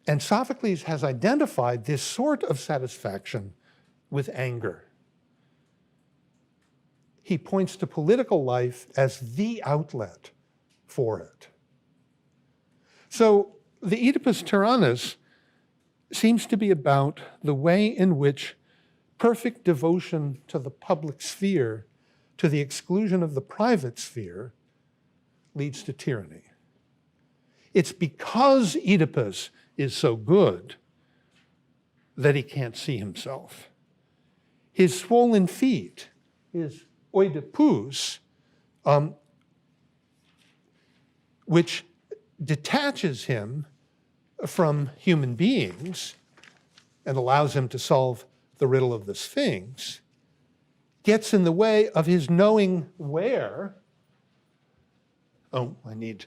And Sophocles has identified this sort of satisfaction with anger. He points to political life as the outlet for it. So the Oedipus Tyrannus seems to be about the way in which perfect devotion to the public sphere, to the exclusion of the private sphere, leads to tyranny. It's because Oedipus is so good that he can't see himself. His swollen feet, his Oedipus, which detaches him from human beings and allows him to solve the riddle of the Sphinx, gets in the way of his knowing where. Oh, I need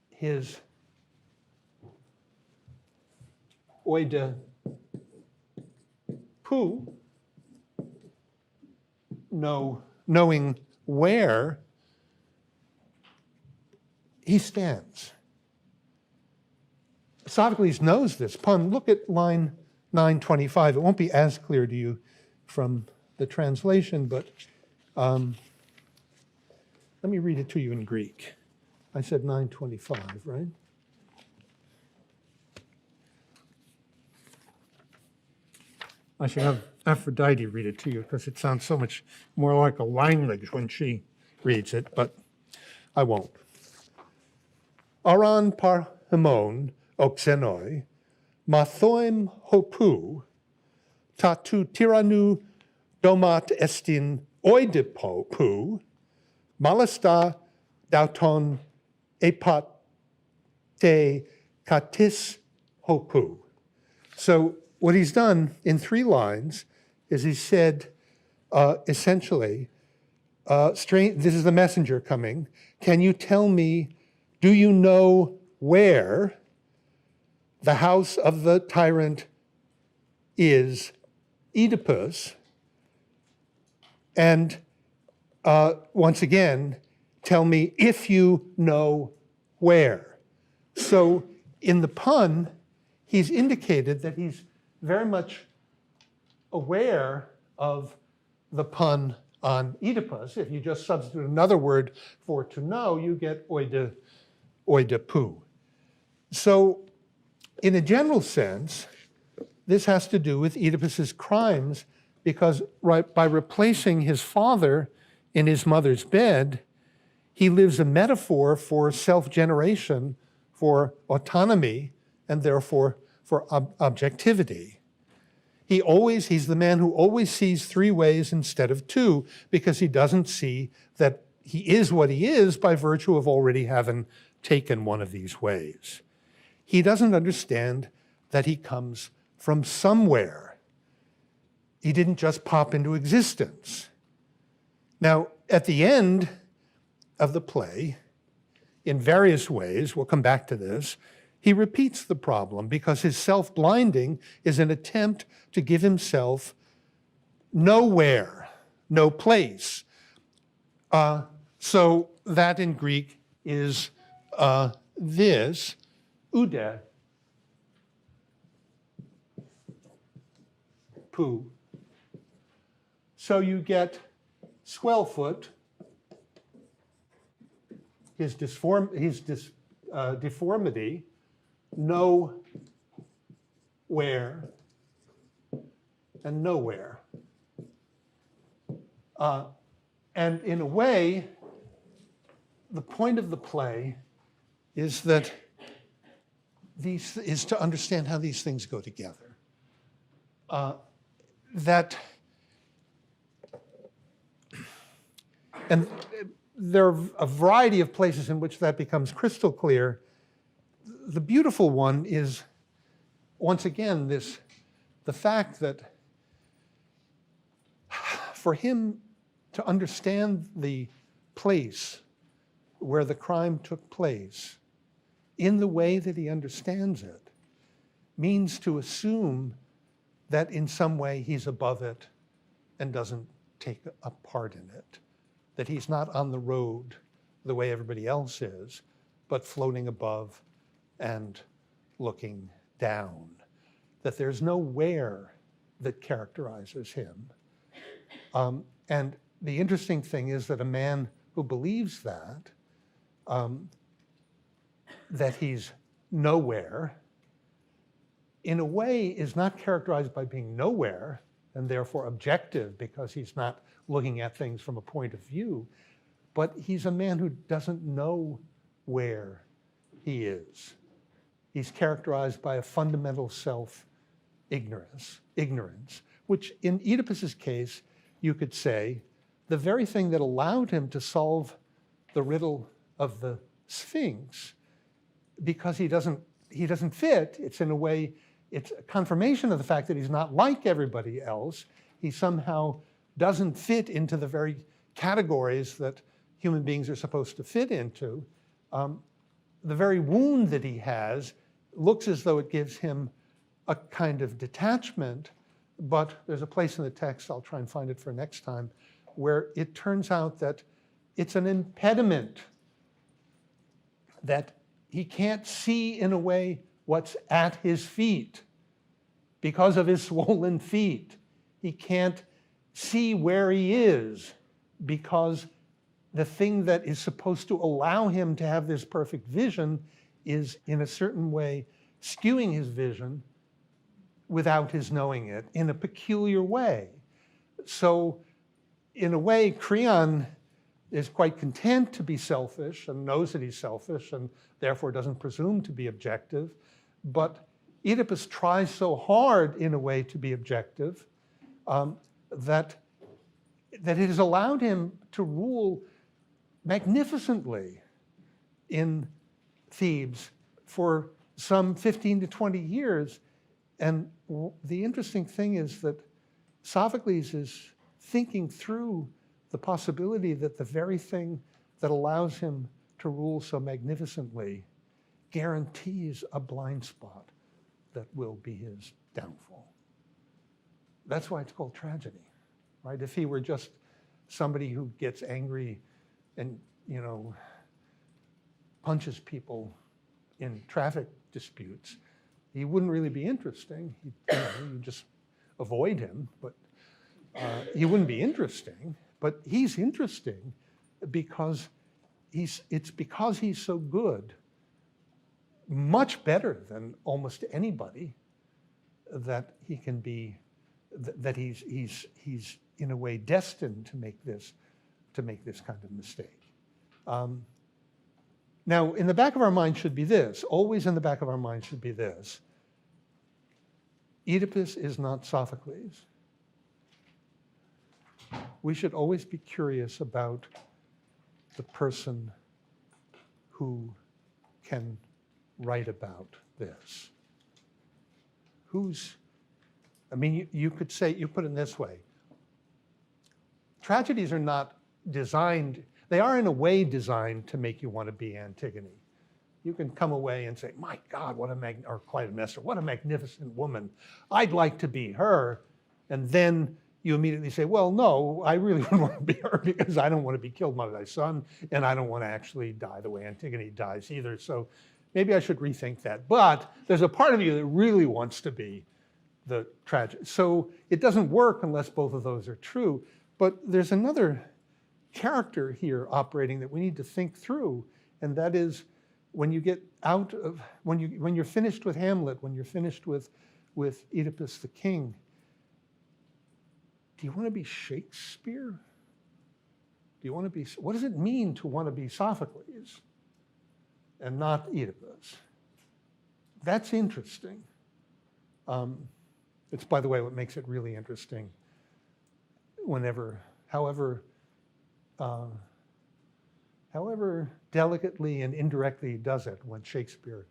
his Oedipus, knowing where he stands. Sophocles knows this pun. Look at line 925. It won't be as clear to you from the translation, but let me read it to you in Greek. I said 925, right? I should have Aphrodite read it to you because it sounds so much more like a language when she reads it, but I won't. Aran par hemon oxenoi, mathoim hopu, tatu tyrannu domat estin oedipopu, malasta dauton epat te katis hopu. So what he's done in 3 lines is he said, essentially, this is the messenger coming. Can you tell me, do you know where the house of the tyrant is Oedipus? And once again, tell me if you know where. So in the pun, he's indicated that he's very much aware of the pun on Oedipus. If you just substitute another word for to know, you get oedipu. So in a general sense, this has to do with Oedipus's crimes, because by replacing his father in his mother's bed, he lives a metaphor for self-generation, for autonomy, and therefore for objectivity. He's the man who always sees 3 ways instead of 2, because he doesn't see that he is what he is by virtue of already having taken one of these ways. He doesn't understand that he comes from somewhere. He didn't just pop into existence. Now, at the end of the play, in various ways, we'll come back to this, he repeats the problem because his self-blinding is an attempt to give himself nowhere, no place. So that in Greek is this, oude, poo. So you get Swellfoot, his deformity, nowhere, and nowhere. And in a way, the point of the play is that is to understand how these things go together. And there are a variety of places in which that becomes crystal clear. The beautiful one is, once again, the fact that for him to understand the place where the crime took place in the way that he understands it means to assume that in some way he's above it and doesn't take a part in it, that he's not on the road the way everybody else is, but floating above and looking down, that there's no where that characterizes him. And the interesting thing is that a man who believes that he's nowhere, in a way is not characterized by being nowhere and therefore objective because he's not looking at things from a point of view, but he's a man who doesn't know where he is. He's characterized by a fundamental self-ignorance, which in Oedipus's case, you could say, the very thing that allowed him to solve the riddle of the Sphinx, because he doesn't fit, it's in a way, it's a confirmation of the fact that he's not like everybody else. He somehow doesn't fit into the very categories that human beings are supposed to fit into. The very wound that he has looks as though it gives him a kind of detachment, but there's a place in the text, I'll try and find it for next time, where it turns out that it's an impediment, that he can't see in a way what's at his feet because of his swollen feet. He can't see where he is because the thing that is supposed to allow him to have this perfect vision is in a certain way skewing his vision without his knowing it in a peculiar way. So in a way, Creon is quite content to be selfish and knows that he's selfish and therefore doesn't presume to be objective. But Oedipus tries so hard in a way to be objective that it has allowed him to rule magnificently in Thebes for some 15 to 20 years. And the interesting thing is that Sophocles is thinking through the possibility that the very thing that allows him to rule so magnificently guarantees a blind spot that will be his downfall. That's why it's called tragedy, right? If he were just somebody who gets angry and, punches people in traffic disputes, he wouldn't really be interesting. You just avoid him, but he wouldn't be interesting. But he's interesting because it's because he's so good, much better than almost anybody, that he can be, that he's in a way destined to make this kind of mistake. Now, in the back of our mind should be this, always in the back of our mind should be this: Oedipus is not Sophocles. We should always be curious about the person who can write about this. You could say, you put it this way. Tragedies are not designed, they are in a way designed to make you want to be Antigone. You can come away and say, my God, or Clytemnestra, what a magnificent woman. I'd like to be her. And then you immediately say, well, no, I really wouldn't want to be her because I don't want to be killed by my son, and I don't want to actually die the way Antigone dies either. So maybe I should rethink that. But there's a part of you that really wants to be the tragic. So it doesn't work unless both of those are true. But there's another character here operating that we need to think through, and that is when you get out of, when you're finished with Hamlet, when you're finished with Oedipus the king, do you want to be Shakespeare? Do you want to be, what does it mean to want to be Sophocles and not Oedipus? That's interesting. It's, by the way, what makes it really interesting however delicately and indirectly he does it when Shakespeare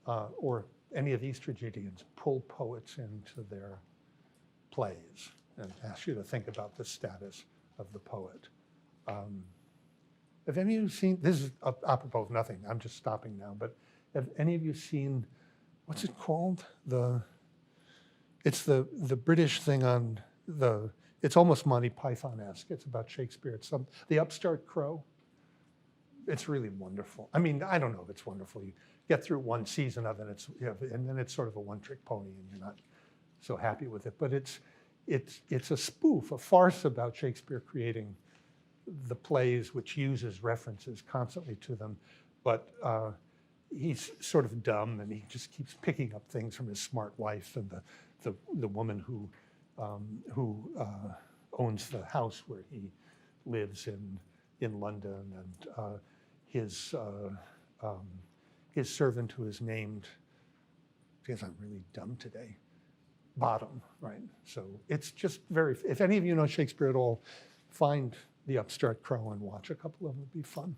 or any of these tragedians pull poets into their plays and ask you to think about the status of the poet. Have any of you seen, this is apropos of nothing, I'm just stopping now, but have any of you seen, what's it called? It's the British thing on it's almost Monty Python-esque. It's about Shakespeare. It's The Upstart Crow. It's really wonderful. I mean, I don't know if it's wonderful. You get through one season of it, and then it's sort of a one-trick pony, and you're not so happy with it. But it's a spoof, a farce about Shakespeare creating the plays, which uses references constantly to them. But he's sort of dumb, and he just keeps picking up things from his smart wife and the woman who owns the house where he lives in London, and his servant, who is named, because I'm really dumb today, Bottom, right? So it's just very, if any of you know Shakespeare at all, find The Upstart Crow and watch a couple of them. It'd be fun.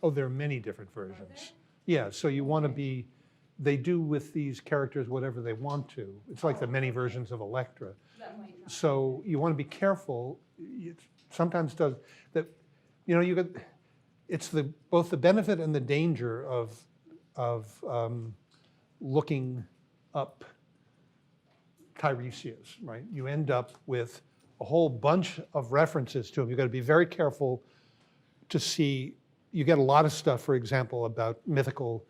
Oh, there are many different versions. Yeah, so you want to be, they do with these characters whatever they want to. It's like the many versions of Electra. So you want to be careful. It sometimes does that, you know, it's both the benefit and the danger of looking up Tiresias, right? You end up with a whole bunch of references to him. You've got to be very careful to see. You get a lot of stuff, for example, about mythical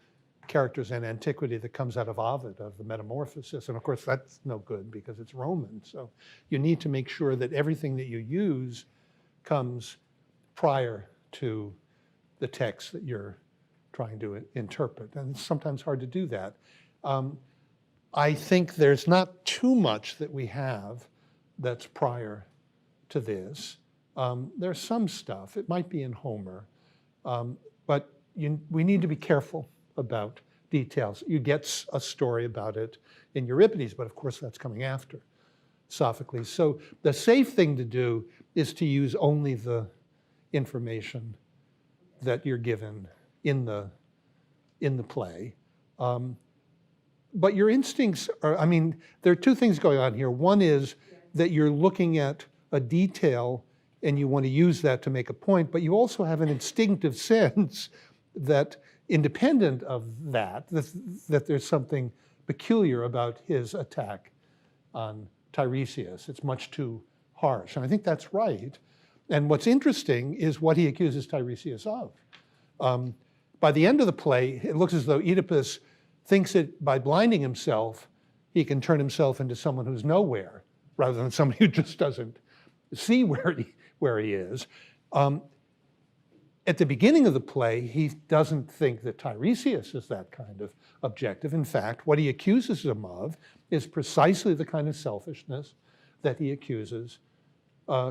characters in antiquity that comes out of Ovid, of the Metamorphosis. And of course, that's no good because it's Roman. So you need to make sure that everything that you use comes prior to the text that you're trying to interpret. And it's sometimes hard to do that. I think there's not too much that we have that's prior to this. There's some stuff. It might be in Homer. But we need to be careful about details. You get a story about it in Euripides, but of course that's coming after Sophocles. So the safe thing to do is to use only the information that you're given in the play. But your instincts are, I mean, there are two things going on here. One is that you're looking at a detail and you want to use that to make a point, but you also have an instinctive sense that independent of that there's something peculiar about his attack on Tiresias. It's much too harsh, and I think that's right. And what's interesting is what he accuses Tiresias of. By the end of the play, it looks as though Oedipus thinks that by blinding himself, he can turn himself into someone who's nowhere, rather than somebody who just doesn't see where he is. At the beginning of the play, he doesn't think that Tiresias is that kind of objective. In fact, what he accuses him of is precisely the kind of selfishness that he accuses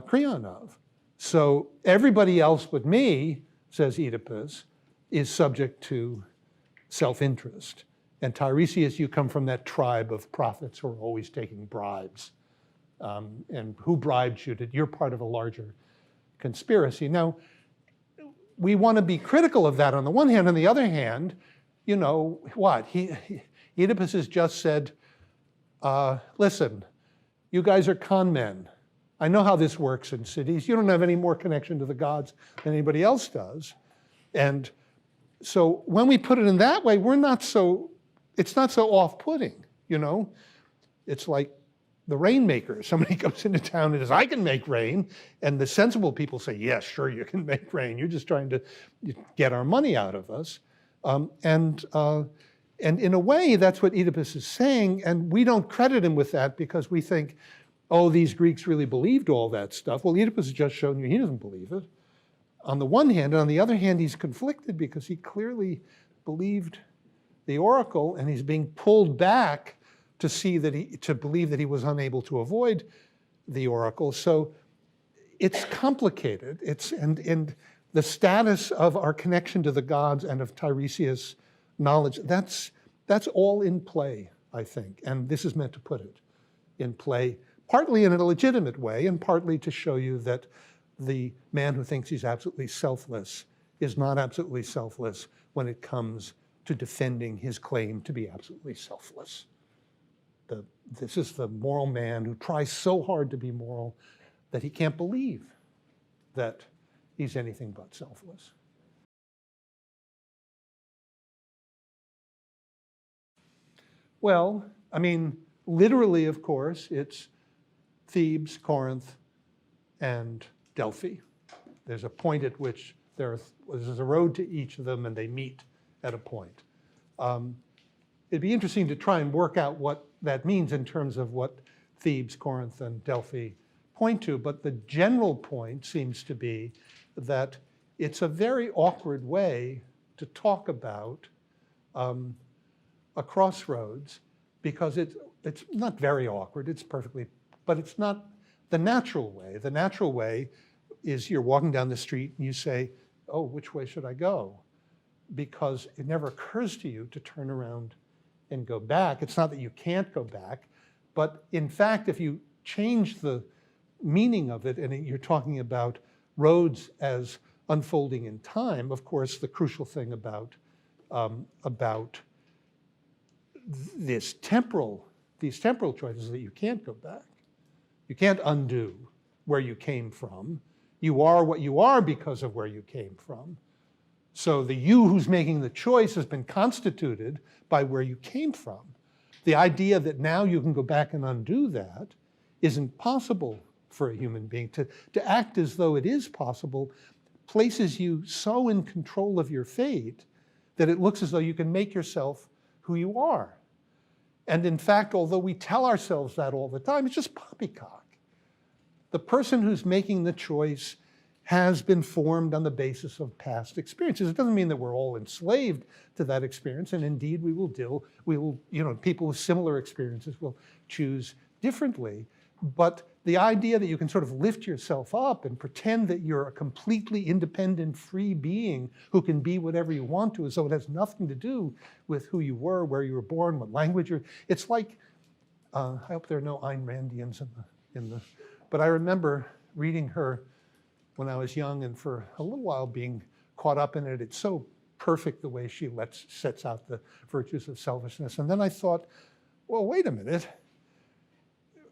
Creon of. So everybody else but me, says Oedipus, is subject to self-interest. And Tiresias, you come from that tribe of prophets who are always taking bribes. And who bribed you? You're part of a larger conspiracy. Now, we want to be critical of that on the one hand. On the other hand, you know, what? Oedipus has just said, listen, you guys are con men. I know how this works in cities. You don't have any more connection to the gods than anybody else does. And so when we put it in that way, it's not so off-putting, you know? It's like the rainmaker. Somebody comes into town and says, I can make rain. And the sensible people say, yes, sure, you can make rain. You're just trying to get our money out of us. And in a way, that's what Oedipus is saying. And we don't credit him with that because we think, oh, these Greeks really believed all that stuff. Well, Oedipus has just shown you he doesn't believe it. On the one hand, and on the other hand, he's conflicted because he clearly believed the oracle and he's being pulled back to believe that he was unable to avoid the oracle. So it's complicated. And the status of our connection to the gods and of Tiresias' knowledge, that's all in play, I think. And this is meant to put it in play, partly in a legitimate way, and partly to show you that the man who thinks he's absolutely selfless is not absolutely selfless when it comes to defending his claim to be absolutely selfless. This is the moral man who tries so hard to be moral that he can't believe that he's anything but selfless. Well, I mean, literally, of course, it's Thebes, Corinth, and Delphi. There's a point at which there's a road to each of them, and they meet at a point. It'd be interesting to try and work out what that means in terms of what Thebes, Corinth, and Delphi point to, but the general point seems to be that it's a very awkward way to talk about a crossroads, because it's not very awkward, it's perfectly, but it's not the natural way. The natural way is you're walking down the street and you say, oh, which way should I go? Because it never occurs to you to turn around and go back. It's not that you can't go back, but in fact, if you change the meaning of it and you're talking about roads as unfolding in time, of course, the crucial thing about these temporal choices that you can't go back. You can't undo where you came from. You are what you are because of where you came from. So the you who's making the choice has been constituted by where you came from. The idea that now you can go back and undo that isn't possible for a human being. To act as though it is possible places you so in control of your fate that it looks as though you can make yourself who you are. And in fact, although we tell ourselves that all the time, it's just poppycock. The person who's making the choice has been formed on the basis of past experiences. It doesn't mean that we're all enslaved to that experience, and indeed people with similar experiences will choose differently. But the idea that you can sort of lift yourself up and pretend that you're a completely independent, free being who can be whatever you want to, as though it has nothing to do with who you were, where you were born, what language you're, it's like, I hope there are no Ayn Randians but I remember reading her when I was young, and for a little while being caught up in it. It's so perfect the way she sets out the virtues of selfishness. And then I thought, well, wait a minute.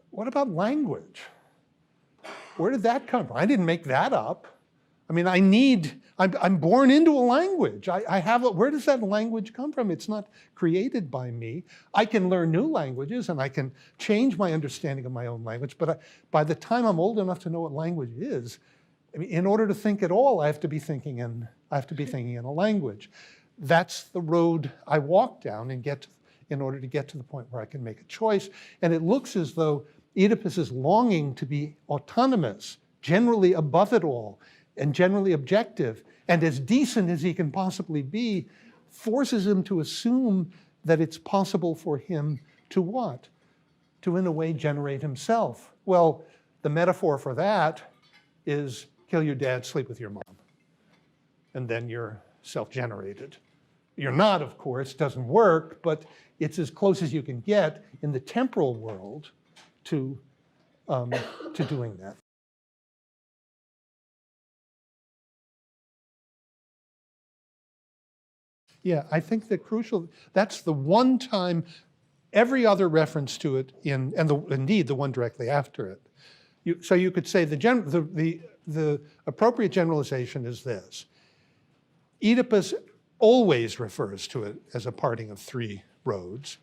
What about language? Where did that come from? I didn't make that up. I mean, I'm born into a language. Where does that language come from? It's not created by me. I can learn new languages and I can change my understanding of my own language, but by the time I'm old enough to know what language is, I mean, in order to think at all, I have to be thinking in a language. That's the road I walk down in order to get to the point where I can make a choice. And it looks as though Oedipus is longing to be autonomous, generally above it all, and generally objective, and as decent as he can possibly be, forces him to assume that it's possible for him to what? To, in a way, generate himself. Well, the metaphor for that is kill your dad, sleep with your mom, and then you're self-generated. You're not, of course, doesn't work, but it's as close as you can get in the temporal world to doing that. Yeah, I think that's the one time, every other reference to it indeed the one directly after it. So you could say the appropriate generalization is this. Oedipus always refers to it as a parting of three roads.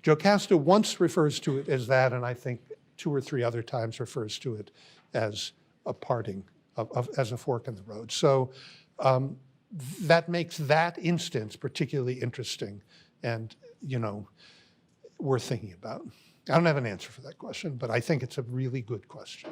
Jocasta once refers to it as that, and I think 2 or 3 other times refers to it as a parting, as a fork in the road. So that makes that instance particularly interesting and, worth thinking about. I don't have an answer for that question, but I think it's a really good question.